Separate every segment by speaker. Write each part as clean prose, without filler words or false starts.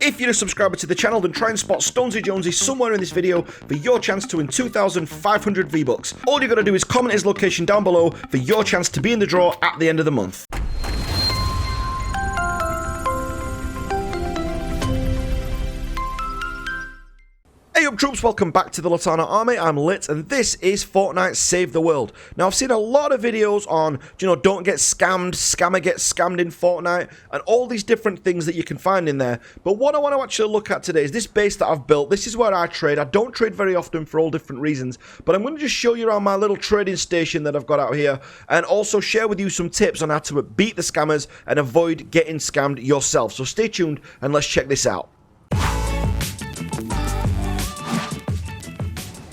Speaker 1: If you're a subscriber to the channel, then try and spot Stonesy Jonesy somewhere in this video for your chance to win 2,500 V-Bucks. All you gotta do is comment his location down below for your chance to be in the draw at the end of the month. Hey up troops, welcome back to the Litanah army. I'm Lit and this is Fortnite Save the World. Now I've seen a lot of videos on, don't get scammed, scammer gets scammed in Fortnite, and all these different things that you can find in there. But what I want to actually look at today is this base that I've built. This is where I trade. I don't trade very often for all different reasons, but I'm going to just show you around my little trading station that I've got out here, and also share with you some tips on how to beat the scammers and avoid getting scammed yourself. So stay tuned and let's check this out.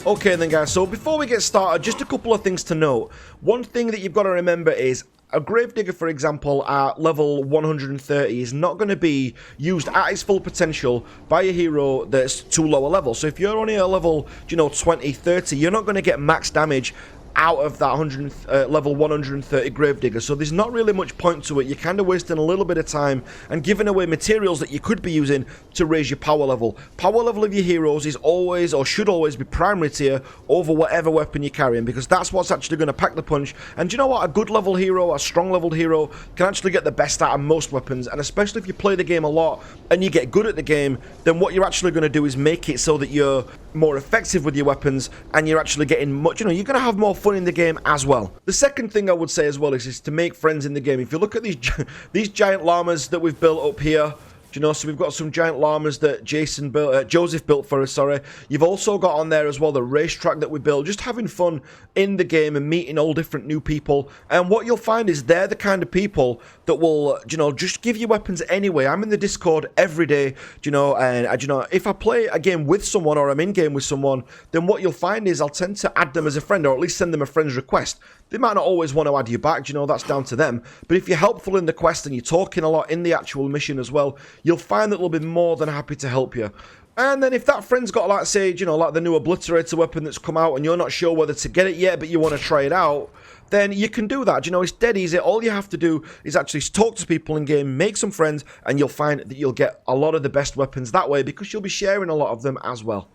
Speaker 1: Okay then guys, so before we get started, just a couple of things to note. One thing that you've got to remember is a gravedigger, for example, at level 130 is not going to be used at its full potential by a hero that's too low a level. So if you're only a level, 20, 30, you're not going to get max damage out of that level 130 gravedigger, so there's not really much point to it. You're kind of wasting a little bit of time and giving away materials that you could be using to raise your power level. Power level of your heroes is always, or should always, be primary tier over whatever weapon you're carrying, because that's what's actually going to pack the punch. And do you know what? A good level hero, a strong leveled hero, can actually get the best out of most weapons, and especially if you play the game a lot and you get good at the game, then what you're actually going to do is make it so that you're more effective with your weapons and you're actually getting much, you're going to have more fun in the game as well. The second thing I would say as well is to make friends in the game. If you look at these giant llamas that we've built up here, so we've got some giant llamas that Joseph built for us, sorry. You've also got on there as well the racetrack that we built, just having fun in the game and meeting all different new people. And what you'll find is they're the kind of people that will, just give you weapons anyway. I'm in the Discord every day, and if I play a game with someone or I'm in game with someone, then what you'll find is I'll tend to add them as a friend, or at least send them a friend's request. They might not always want to add you back, that's down to them. But if you're helpful in the quest and you're talking a lot in the actual mission as well, you'll find that they'll be more than happy to help you. And then if that friend's got, like, say, like the new obliterator weapon that's come out and you're not sure whether to get it yet, but you want to try it out, then you can do that. It's dead easy. All you have to do is actually talk to people in game, make some friends, and you'll find that you'll get a lot of the best weapons that way, because you'll be sharing a lot of them as well.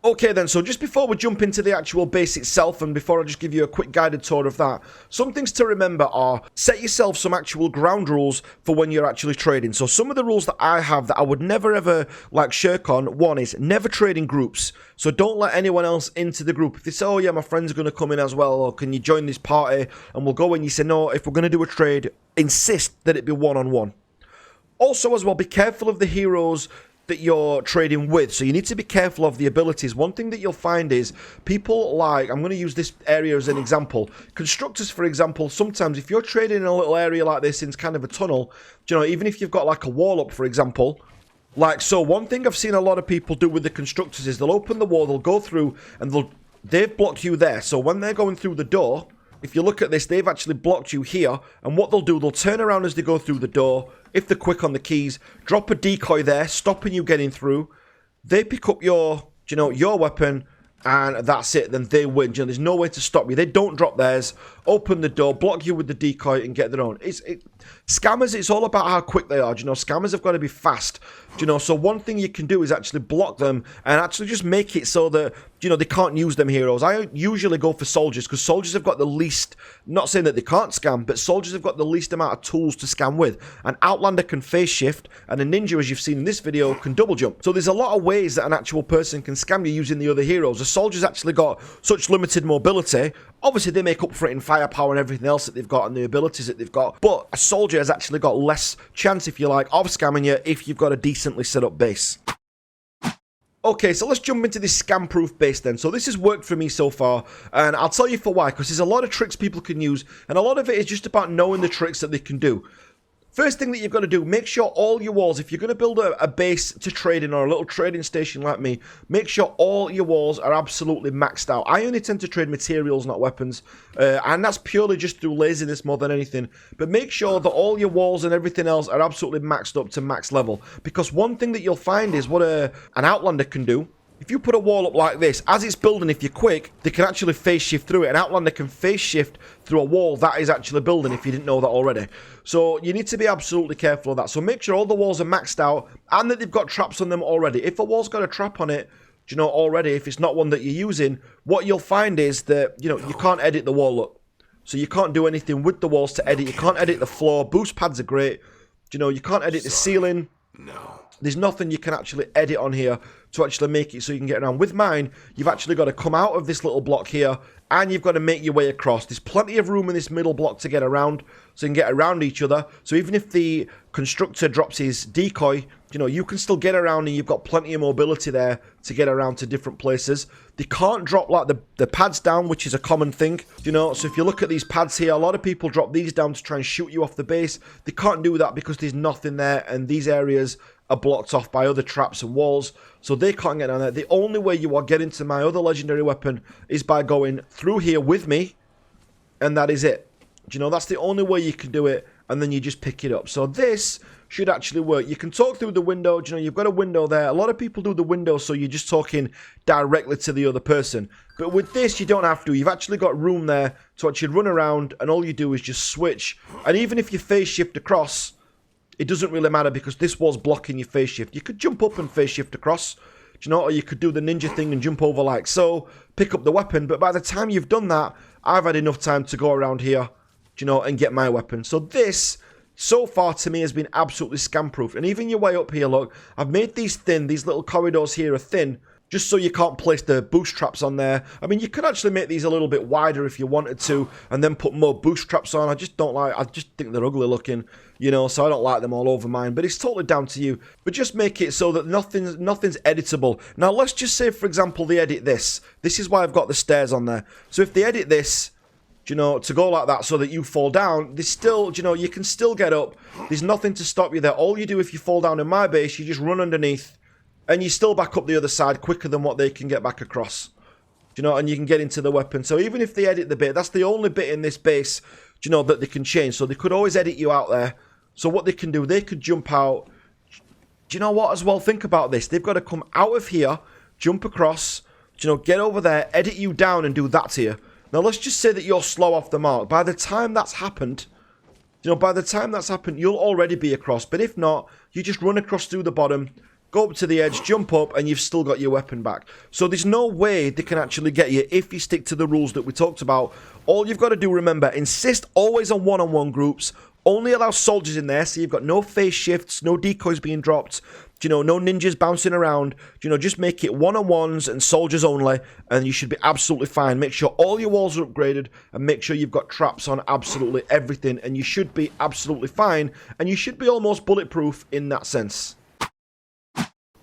Speaker 1: Okay then, so just before we jump into the actual base itself, and before I just give you a quick guided tour of that, some things to remember are, set yourself some actual ground rules for when you're actually trading. So some of the rules that I have that I would never ever shirk on, one is never trade in groups. So don't let anyone else into the group. If they say, oh yeah, my friend's going to come in as well, or can you join this party, and we'll go in, you say, no, if we're going to do a trade, insist that it be one-on-one. Also as well, be careful of the heroes that you're trading with, so you need to be careful of the abilities. One thing that you'll find is people like, I'm going to use this area as an example, constructors for example. Sometimes if you're trading in a little area like this in kind of a tunnel, even if you've got like a wall up for example, so one thing I've seen a lot of people do with the constructors is they'll open the wall, they'll go through, and they've blocked you there. So when they're going through the door, if you look at this, they've actually blocked you here, and what they'll do, they'll turn around as they go through the door, if they're quick on the keys, drop a decoy there, stopping you getting through. They pick up your, your weapon, and that's it, then they win. There's no way to stop you. They don't drop theirs, open the door, block you with the decoy, and get their own. Scammers, it's all about how quick they are. Scammers have got to be fast. So one thing you can do is actually block them and actually just make it so that, they can't use them heroes. I usually go for soldiers, because soldiers have got the least, not saying that they can't scam, but soldiers have got the least amount of tools to scam with. An outlander can phase shift, and a ninja, as you've seen in this video, can double jump. So there's a lot of ways that an actual person can scam you using the other heroes. The soldiers actually got such limited mobility. Obviously, they make up for it in firepower and everything else that they've got and the abilities that they've got. But a soldier has actually got less chance, if you like, of scamming you if you've got a decently set up base. Okay, so let's jump into this scam-proof base then. So this has worked for me so far, and I'll tell you for why, because there's a lot of tricks people can use, and a lot of it is just about knowing the tricks that they can do. First thing that you've got to do, make sure all your walls, if you're going to build a base to trade in or a little trading station like me, make sure all your walls are absolutely maxed out. I only tend to trade materials, not weapons, and that's purely just through laziness more than anything. But make sure that all your walls and everything else are absolutely maxed up to max level, because one thing that you'll find is what an outlander can do if you put a wall up like this, as it's building, if you're quick, they can actually phase shift through it. An Outlander can phase shift through a wall that is actually building, if you didn't know that already. So you need to be absolutely careful of that. So make sure all the walls are maxed out and that they've got traps on them already. If a wall's got a trap on it, do you know already, if it's not one that you're using, what you'll find is that, you know, you can't edit the wall up. So you can't do anything with the walls to edit. You can't edit the floor. Boost pads are great. Do you know, you can't edit the ceiling.
Speaker 2: No.
Speaker 1: There's nothing you can actually edit on here to actually make it so you can get around. With mine, you've actually got to come out of this little block here and you've got to make your way across. There's plenty of room in this middle block to get around so you can get around each other. So even if the constructor drops his decoy, you know, you can still get around and you've got plenty of mobility there to get around to different places. They can't drop like the pads down, which is a common thing, you know. So if you look at these pads here, a lot of people drop these down to try and shoot you off the base. They can't do that because there's nothing there and these areas are blocked off by other traps and walls, so they can't get down there. The only way you are getting to my other legendary weapon is by going through here with me, and that is it. Do you know, that's the only way you can do it, and then you just pick it up. So this should actually work. You can talk through the window. Do you know, you've got a window there. A lot of people do the window, so you're just talking directly to the other person. But with this, you don't have to. You've actually got room there to actually run around, and all you do is just switch. And even if you phase shift across, it doesn't really matter because this wall's blocking your phase shift. You could jump up and phase shift across, do you know, or you could do the ninja thing and jump over like so, pick up the weapon. But by the time you've done that, I've had enough time to go around here, do you know, and get my weapon. So this, so far to me, has been absolutely scam-proof. And even your way up here, look, I've made these thin. These little corridors here are thin, just so you can't place the boost traps on there. I mean, you could actually make these a little bit wider if you wanted to, and then put more boost traps on. I just think they're ugly looking, you know, so I don't like them all over mine. But it's totally down to you. But just make it so that nothing's editable. Now, let's just say, for example, they edit this. This is why I've got the stairs on there. So if they edit this, you know, to go like that so that you fall down, there's still, you know, you can still get up. There's nothing to stop you there. All you do if you fall down in my base, you just run underneath. And you still back up the other side quicker than what they can get back across. Do you know, and you can get into the weapon. So even if they edit the bit, that's the only bit in this base, do you know, that they can change. So they could always edit you out there. So what they can do, they could jump out. Do you know what as well? Think about this. They've got to come out of here, jump across, do you know, get over there, edit you down and do that to you. Now let's just say that you're slow off the mark. By the time that's happened, you know, by the time that's happened, you'll already be across. But if not, you just run across through the bottom, go up to the edge, jump up, and you've still got your weapon back. So there's no way they can actually get you if you stick to the rules that we talked about. All you've got to do, remember, insist always on one-on-one groups. Only allow soldiers in there, so you've got no phase shifts, no decoys being dropped, you know, no ninjas bouncing around. You know, just make it one-on-ones and soldiers only, and you should be absolutely fine. Make sure all your walls are upgraded, and make sure you've got traps on absolutely everything, and you should be absolutely fine, and you should be almost bulletproof in that sense.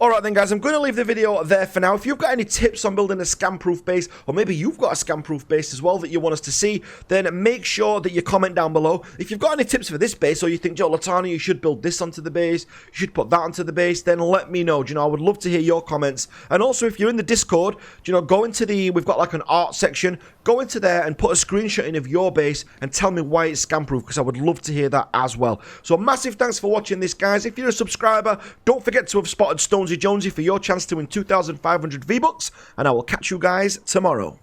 Speaker 1: Alright then guys, I'm going to leave the video there for now. If you've got any tips on building a scam-proof base, or maybe you've got a scam-proof base as well that you want us to see, then make sure that you comment down below. If you've got any tips for this base, or you think, Joe, Litanah, you should build this onto the base, you should put that onto the base, then let me know. Do you know, I would love to hear your comments. And also, if you're in the Discord, do you know, go into we've got like an art section, go into there and put a screenshot in of your base and tell me why it's scam-proof, because I would love to hear that as well. So massive thanks for watching this, guys. If you're a subscriber, don't forget to have spotted Stonesy Jonesy for your chance to win 2,500 V-Bucks, and I will catch you guys tomorrow.